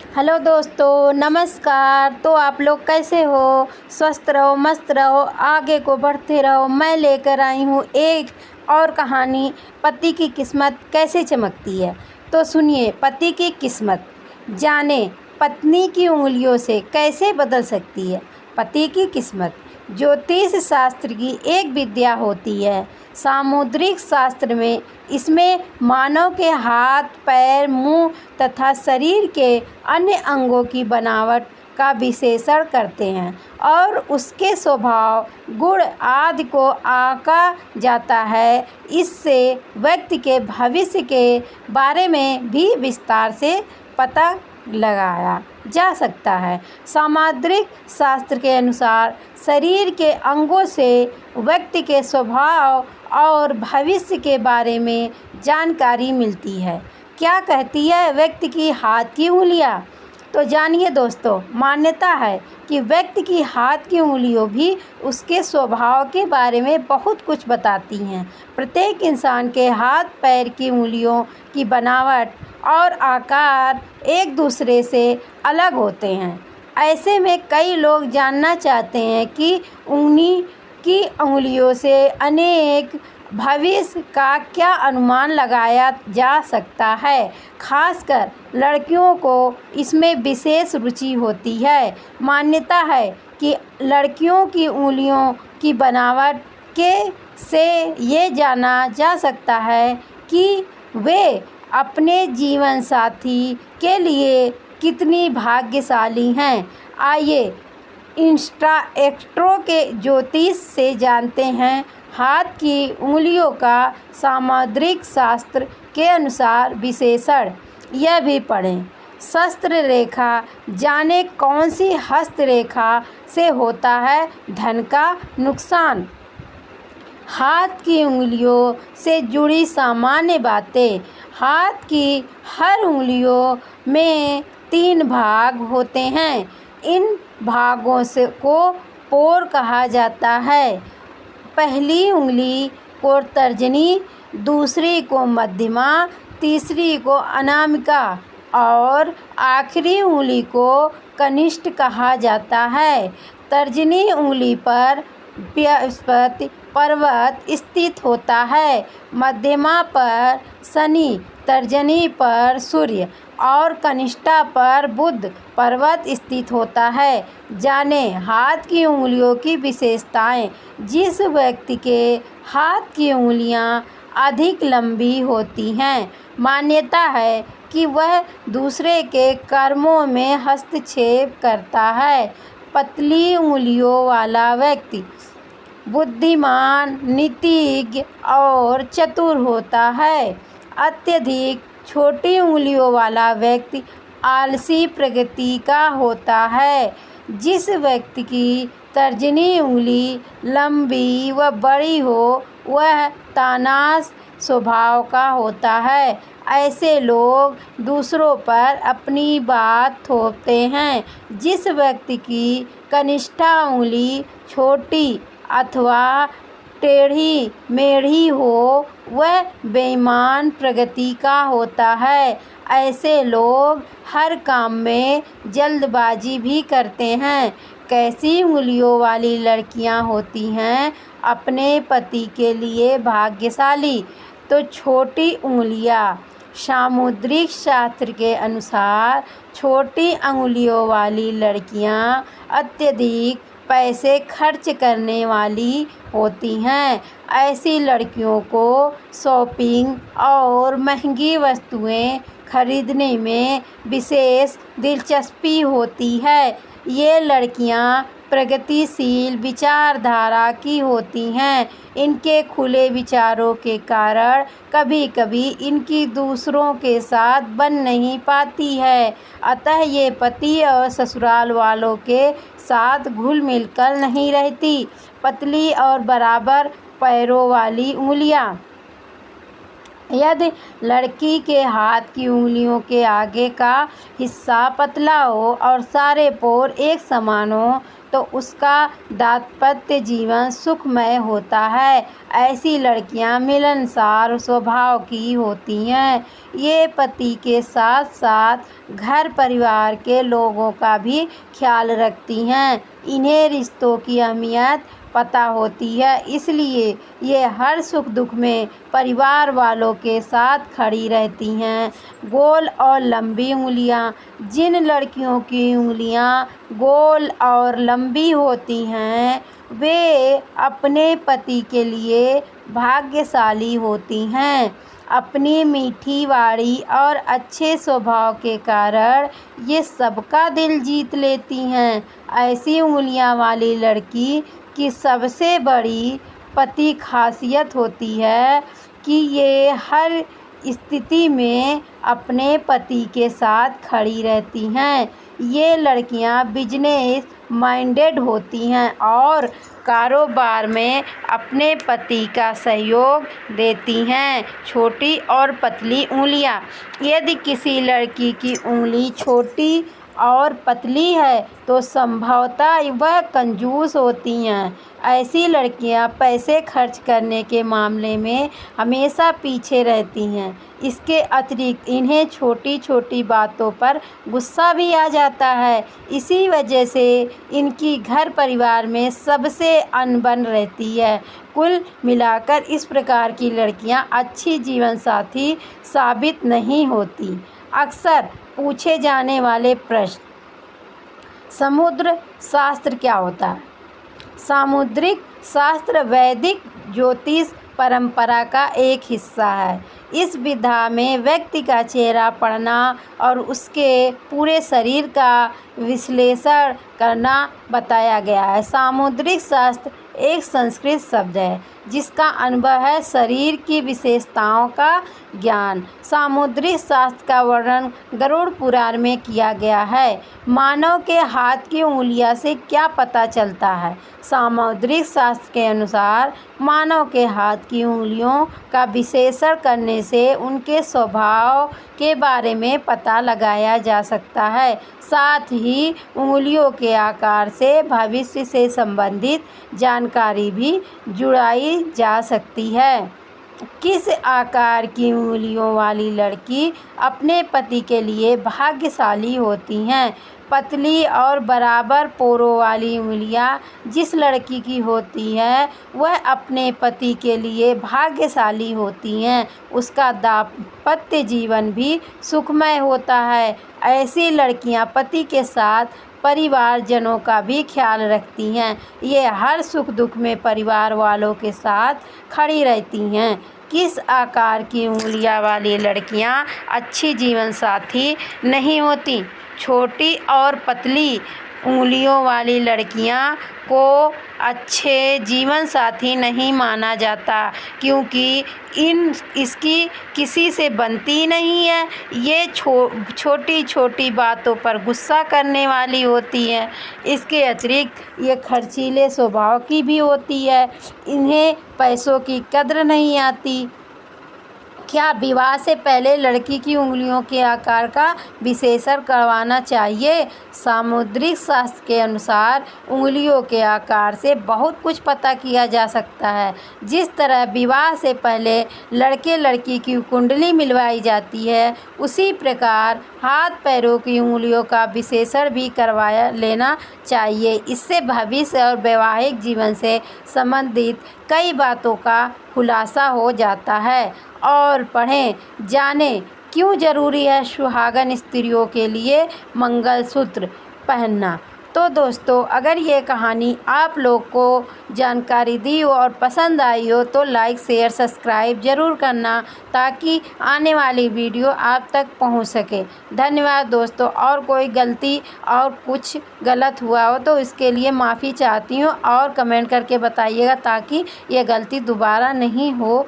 Hello दोस्तों, नमस्कार। तो आप लोग कैसे हो? स्वस्थ रहो, मस्त रहो, आगे को बढ़ते रहो। मैं लेकर आई हूँ एक और कहानी, पति की किस्मत कैसे चमकती है। तो सुनिए, पति की किस्मत जाने पत्नी की उंगलियों से कैसे बदल सकती है। पति की किस्मत ज्योतिष शास्त्र की एक विद्या होती है। सामुद्रिक शास्त्र में इसमें मानव के हाथ, पैर, मुंह तथा शरीर के अन्य अंगों की बनावट का विश्लेषण करते हैं और उसके स्वभाव, गुण आदि को आंका जाता है। इससे व्यक्ति के भविष्य के बारे में भी विस्तार से पता लगाया जा सकता है। सामुद्रिक शास्त्र के अनुसार शरीर के अंगों से व्यक्ति के स्वभाव और भविष्य के बारे में जानकारी मिलती है। क्या कहती है व्यक्ति की हाथ की उंगलियां? तो जानिए दोस्तों, मान्यता है कि व्यक्ति की हाथ की उंगलियों भी उसके स्वभाव के बारे में बहुत कुछ बताती हैं। प्रत्येक इंसान के हाथ पैर की उंगलियों की बनावट और आकार एक दूसरे से अलग होते हैं। ऐसे में कई लोग जानना चाहते हैं कि उंगली की उंगलियों से अनेक भविष्य का क्या अनुमान लगाया जा सकता है। खासकर लड़कियों को इसमें विशेष रुचि होती है। मान्यता है कि लड़कियों की उंगलियों की बनावट से ये जाना जा सकता है कि वे अपने जीवन साथी के लिए कितनी भाग्यशाली हैं। आइए एक्स्ट्रो के ज्योतिष से जानते हैं हाथ की उंगलियों का सामुद्रिक शास्त्र के अनुसार विशेषण। यह भी पढ़ें। शस्त्र रेखा जाने कौन सी हस्तरेखा से होता है धन का नुकसान। हाथ की उंगलियों से जुड़ी सामान्य बातें। हाथ की हर उंगलियों में 3 भाग होते हैं। इन भागों को पोर कहा जाता है। पहली उंगली को तर्जनी, दूसरी को मध्यमा, तीसरी को अनामिका और आखिरी उंगली को कनिष्ठ कहा जाता है। तर्जनी उंगली पर बृहस्पति पर्वत स्थित होता है, मध्यमा पर शनि, तर्जनी पर सूर्य और कनिष्ठा पर बुध पर्वत स्थित होता है। जाने हाथ की उंगलियों की विशेषताएं। जिस व्यक्ति के हाथ की उंगलियां अधिक लंबी होती हैं, मान्यता है कि वह दूसरे के कर्मों में हस्तक्षेप करता है। पतली उंगलियों वाला व्यक्ति बुद्धिमान, नीतिज्ञ और चतुर होता है। अत्यधिक छोटी उंगलियों वाला व्यक्ति आलसी प्रकृति का होता है। जिस व्यक्ति की तर्जनी उंगली लंबी व बड़ी हो, वह तानाश स्वभाव का होता है। ऐसे लोग दूसरों पर अपनी बात थोपते हैं। जिस व्यक्ति की कनिष्ठा उंगली छोटी अथवा टेढ़ी मेढ़ी हो, वह बेईमान प्रकृति का होता है। ऐसे लोग हर काम में जल्दबाजी भी करते हैं। कैसी उंगलियों वाली लड़कियां होती हैं अपने पति के लिए भाग्यशाली? तो छोटी उंगलियां। सामुद्रिक शास्त्र के अनुसार छोटी उंगलियों वाली लड़कियां अत्यधिक पैसे खर्च करने वाली होती हैं। ऐसी लड़कियों को शॉपिंग और महंगी वस्तुएं खरीदने में विशेष दिलचस्पी होती है। ये लड़कियां प्रगतिशील विचारधारा की होती हैं। इनके खुले विचारों के कारण कभी कभी इनकी दूसरों के साथ बन नहीं पाती है। अतः ये पति और ससुराल वालों के साथ घुल मिल कर नहीं रहती। पतली और बराबर पैरों वाली उंगलियां। यदि लड़की के हाथ की उंगलियों के आगे का हिस्सा पतला हो और सारे पोर एक समान हो तो उसका दाम्पत्य जीवन सुखमय होता है। ऐसी लड़कियां मिलनसार स्वभाव की होती हैं। ये पति के साथ साथ घर परिवार के लोगों का भी ख्याल रखती हैं। इन्हें रिश्तों की अहमियत पता होती है, इसलिए ये हर सुख दुख में परिवार वालों के साथ खड़ी रहती हैं। गोल और लंबी उंगलियां। जिन लड़कियों की उंगलियां गोल और लंबी होती हैं वे अपने पति के लिए भाग्यशाली होती हैं। अपनी मीठी वाणी और अच्छे स्वभाव के कारण ये सबका दिल जीत लेती हैं। ऐसी उंगलियां वाली लड़की की सबसे बड़ी पति खासियत होती है कि ये हर स्थिति में अपने पति के साथ खड़ी रहती हैं। ये लड़कियां बिजनेस माइंडेड होती हैं और कारोबार में अपने पति का सहयोग देती हैं। छोटी और पतली उंगलियां। यदि किसी लड़की की उंगली छोटी और पतली है तो संभवतः वह कंजूस होती हैं। ऐसी लड़कियां पैसे खर्च करने के मामले में हमेशा पीछे रहती हैं। इसके अतिरिक्त इन्हें छोटी छोटी बातों पर गुस्सा भी आ जाता है। इसी वजह से इनकी घर परिवार में सबसे अनबन रहती है। कुल मिलाकर इस प्रकार की लड़कियां अच्छी जीवन साथी साबित नहीं होती। अक्सर पूछे जाने वाले प्रश्न। समुद्र शास्त्र क्या होता है? सामुद्रिक शास्त्र वैदिक ज्योतिष परंपरा का एक हिस्सा है। इस विधा में व्यक्ति का चेहरा पढ़ना और उसके पूरे शरीर का विश्लेषण करना बताया गया है। सामुद्रिक शास्त्र एक संस्कृत शब्द है जिसका अनुभव है शरीर की विशेषताओं का ज्ञान। सामुद्रिक शास्त्र का वर्णन गरुड़ पुराण में किया गया है। मानव के हाथ की उंगलियों से क्या पता चलता है? सामुद्रिक शास्त्र के अनुसार मानव के हाथ की उंगलियों का विश्लेषण करने से उनके स्वभाव के बारे में पता लगाया जा सकता है। साथ ही उंगलियों के आकार से भविष्य से संबंधित जानकारी भी जुड़ाई जा सकती है। किस आकार की उंगलियों वाली लड़की अपने पति के लिए भाग्यशाली होती हैं? पतली और बराबर पोरों वाली उंगलियां जिस लड़की की होती हैं वह अपने पति के लिए भाग्यशाली होती हैं। उसका दाम्पत्य जीवन भी सुखमय होता है। ऐसी लड़कियां पति के साथ परिवारजनों का भी ख्याल रखती हैं। ये हर सुख दुख में परिवार वालों के साथ खड़ी रहती हैं। किस आकार की उंगलियां वाली लड़कियां अच्छी जीवन साथी नहीं होती? छोटी और पतली उंगलियों वाली लड़कियां को अच्छे जीवन साथी नहीं माना जाता क्योंकि इसकी किसी से बनती नहीं है। ये छोटी छोटी बातों पर गुस्सा करने वाली होती है। इसके अतिरिक्त ये खर्चीले स्वभाव की भी होती है। इन्हें पैसों की कद्र नहीं आती। क्या विवाह से पहले लड़की की उंगलियों के आकार का विश्लेषण करवाना चाहिए? सामुद्रिक शास्त्र के अनुसार उंगलियों के आकार से बहुत कुछ पता किया जा सकता है। जिस तरह विवाह से पहले लड़के लड़की की कुंडली मिलवाई जाती है उसी प्रकार हाथ पैरों की उंगलियों का विश्लेषण भी करवाया लेना चाहिए। इससे भविष्य और वैवाहिक जीवन से संबंधित कई बातों का खुलासा हो जाता है। और पढ़ें, जानें क्यों ज़रूरी है सुहागन स्त्रियों के लिए मंगलसूत्र पहनना। तो दोस्तों, अगर ये कहानी आप लोग को जानकारी दी हो और पसंद आई हो तो लाइक शेयर सब्सक्राइब ज़रूर करना ताकि आने वाली वीडियो आप तक पहुंच सके। धन्यवाद दोस्तों। और कोई गलती और कुछ गलत हुआ हो तो इसके लिए माफ़ी चाहती हूँ और कमेंट करके बताइएगा ताकि ये गलती दोबारा नहीं हो